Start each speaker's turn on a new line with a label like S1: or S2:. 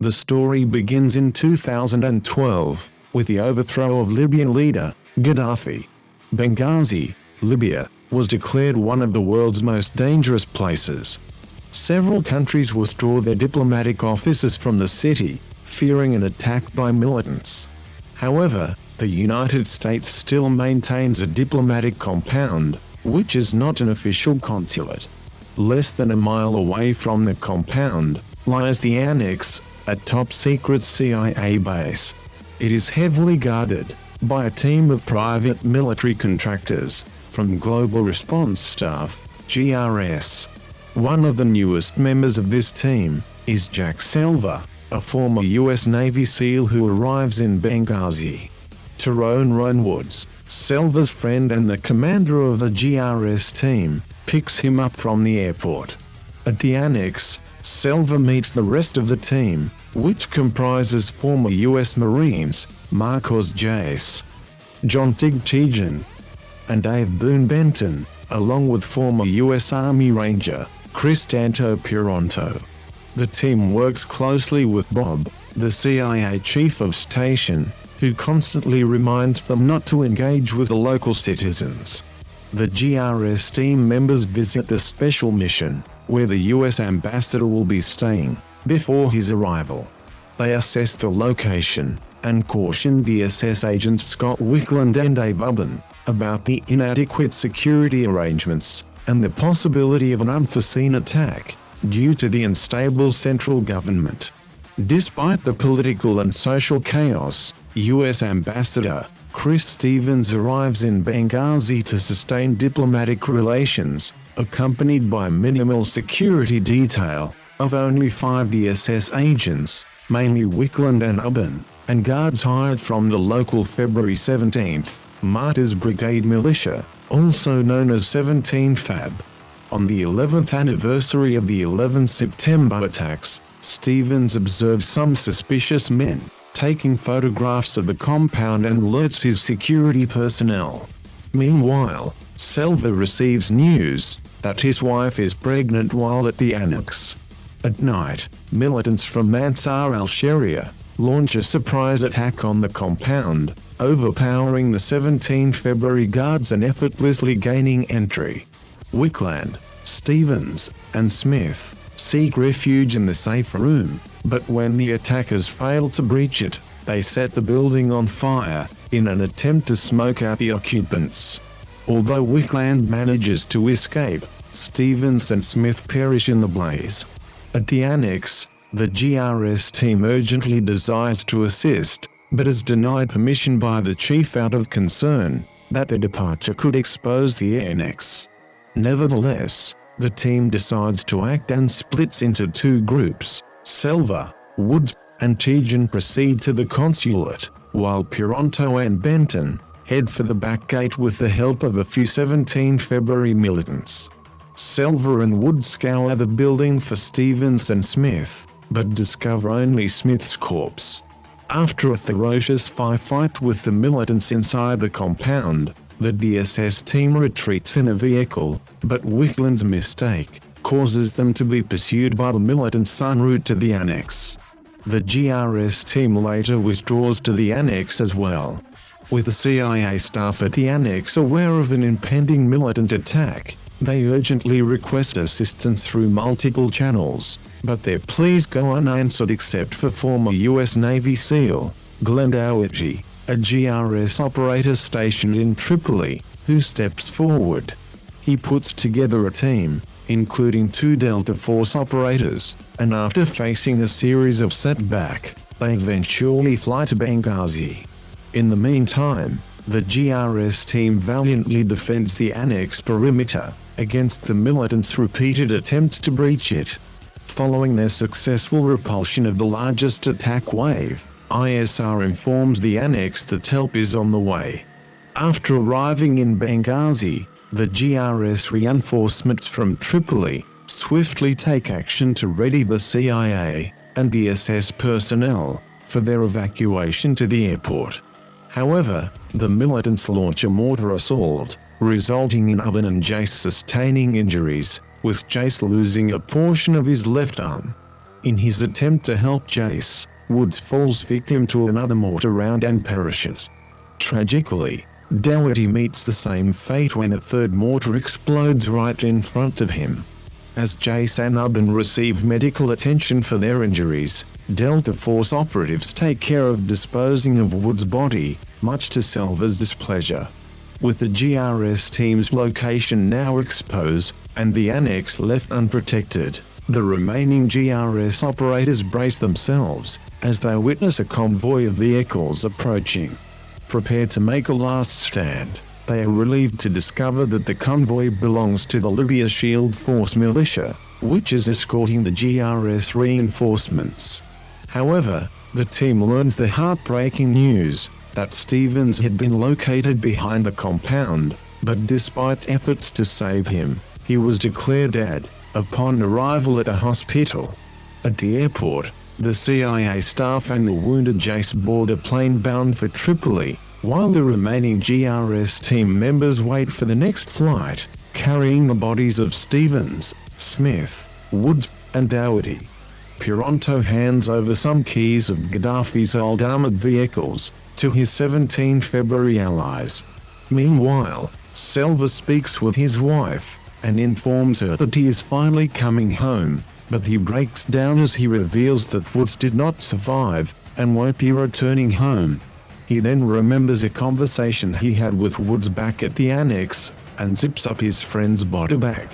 S1: The story begins in 2012, with the overthrow of Libyan leader, Gaddafi. Benghazi, Libya, was declared one of the world's most dangerous places. Several countries withdrew their diplomatic offices from the city, fearing an attack by militants. However, the United States still maintains a diplomatic compound, which is not an official consulate. Less than a mile away from the compound lies the Annex, a top-secret CIA base. It is heavily guarded by a team of private military contractors from Global Response Staff, GRS. One of the newest members of this team is Jack Silva, a former U.S. Navy SEAL who arrives in Benghazi. Tyrone Woods, Silva's friend and the commander of the GRS team, picks him up from the airport. At the Annex, Silva meets the rest of the team, which comprises former U.S. Marines, Marcos Jace, John Tigtijan, and Dave Boone Benton, along with former U.S. Army Ranger, Cristanto Pironto. The team works closely with Bob, the CIA chief of station, who constantly reminds them not to engage with the local citizens. The GRS team members visit the special mission, where the U.S. ambassador will be staying, before his arrival. They assess the location, and caution DSS agents Scott Wickland and Dave Ubben about the inadequate security arrangements, and the possibility of an unforeseen attack, due to the unstable central government. Despite the political and social chaos, U.S. Ambassador Chris Stevens arrives in Benghazi to sustain diplomatic relations, accompanied by minimal security detail of only 5 DSS agents, mainly Wickland and Ubben, and guards hired from the local February 17th Martyrs Brigade militia, also known as 17 Fab. On the 11th anniversary of the 11 September attacks, Stevens observes some suspicious men taking photographs of the compound and alerts his security personnel. Meanwhile, Silva receives news that his wife is pregnant while at the Annex. At night, militants from Ansar al-Sharia launch a surprise attack on the compound, overpowering the 17 February guards and effortlessly gaining entry. Wickland, Stevens, and Smith seek refuge in the safe room, but when the attackers fail to breach it, they set the building on fire in an attempt to smoke out the occupants. Although Wickland manages to escape, Stevens and Smith perish in the blaze. At the Annex, the GRS team urgently desires to assist, but is denied permission by the chief out of concern that their departure could expose the Annex. Nevertheless, the team decides to act and splits into 2 groups. Silva, Woods, and Tijan proceed to the consulate, while Pironto and Benton head for the back gate with the help of a few 17 February militants. Silva and Woods scour the building for Stevens and Smith, but discover only Smith's corpse. After a ferocious firefight with the militants inside the compound, the DSS team retreats in a vehicle, but Wickland's mistake causes them to be pursued by the militants en route to the Annex. The GRS team later withdraws to the Annex as well. With the CIA staff at the Annex aware of an impending militant attack, they urgently request assistance through multiple channels, but their pleas go unanswered except for former U.S. Navy SEAL, Glenn Dougherty, a GRS operator stationed in Tripoli, who steps forward. He puts together a team, including 2 Delta Force operators, and after facing a series of setbacks, they eventually fly to Benghazi. In the meantime, the GRS team valiantly defends the Annex perimeter against the militants' repeated attempts to breach it. Following their successful repulsion of the largest attack wave, ISR informs the Annex that help is on the way. After arriving in Benghazi, the GRS reinforcements from Tripoli swiftly take action to ready the CIA and DSS personnel for their evacuation to the airport. However, the militants launch a mortar assault, resulting in Ubben and Jace sustaining injuries, with Jace losing a portion of his left arm. In his attempt to help Jace, Woods falls victim to another mortar round and perishes. Tragically, Dougherty meets the same fate when a third mortar explodes right in front of him. As Jace and Ubben receive medical attention for their injuries, Delta Force operatives take care of disposing of Woods' body, much to Selva's displeasure. With the GRS team's location now exposed, and the annex left unprotected, the remaining GRS operators brace themselves, as they witness a convoy of vehicles approaching. Prepared to make a last stand, they are relieved to discover that the convoy belongs to the Libya Shield Force militia, which is escorting the GRS reinforcements. However, the team learns the heartbreaking news that Stevens had been located behind the compound, but despite efforts to save him, he was declared dead upon arrival at a hospital. At the airport, the CIA staff and the wounded Jace board a plane bound for Tripoli, while the remaining GRS team members wait for the next flight, carrying the bodies of Stevens, Smith, Woods, and Dougherty. Pironto hands over some keys of Gaddafi's old armored vehicles to his 17 February allies. Meanwhile, Selva speaks with his wife and informs her that he is finally coming home, but he breaks down as he reveals that Woods did not survive and won't be returning home. He then remembers a conversation he had with Woods back at the annex and zips up his friend's body bag.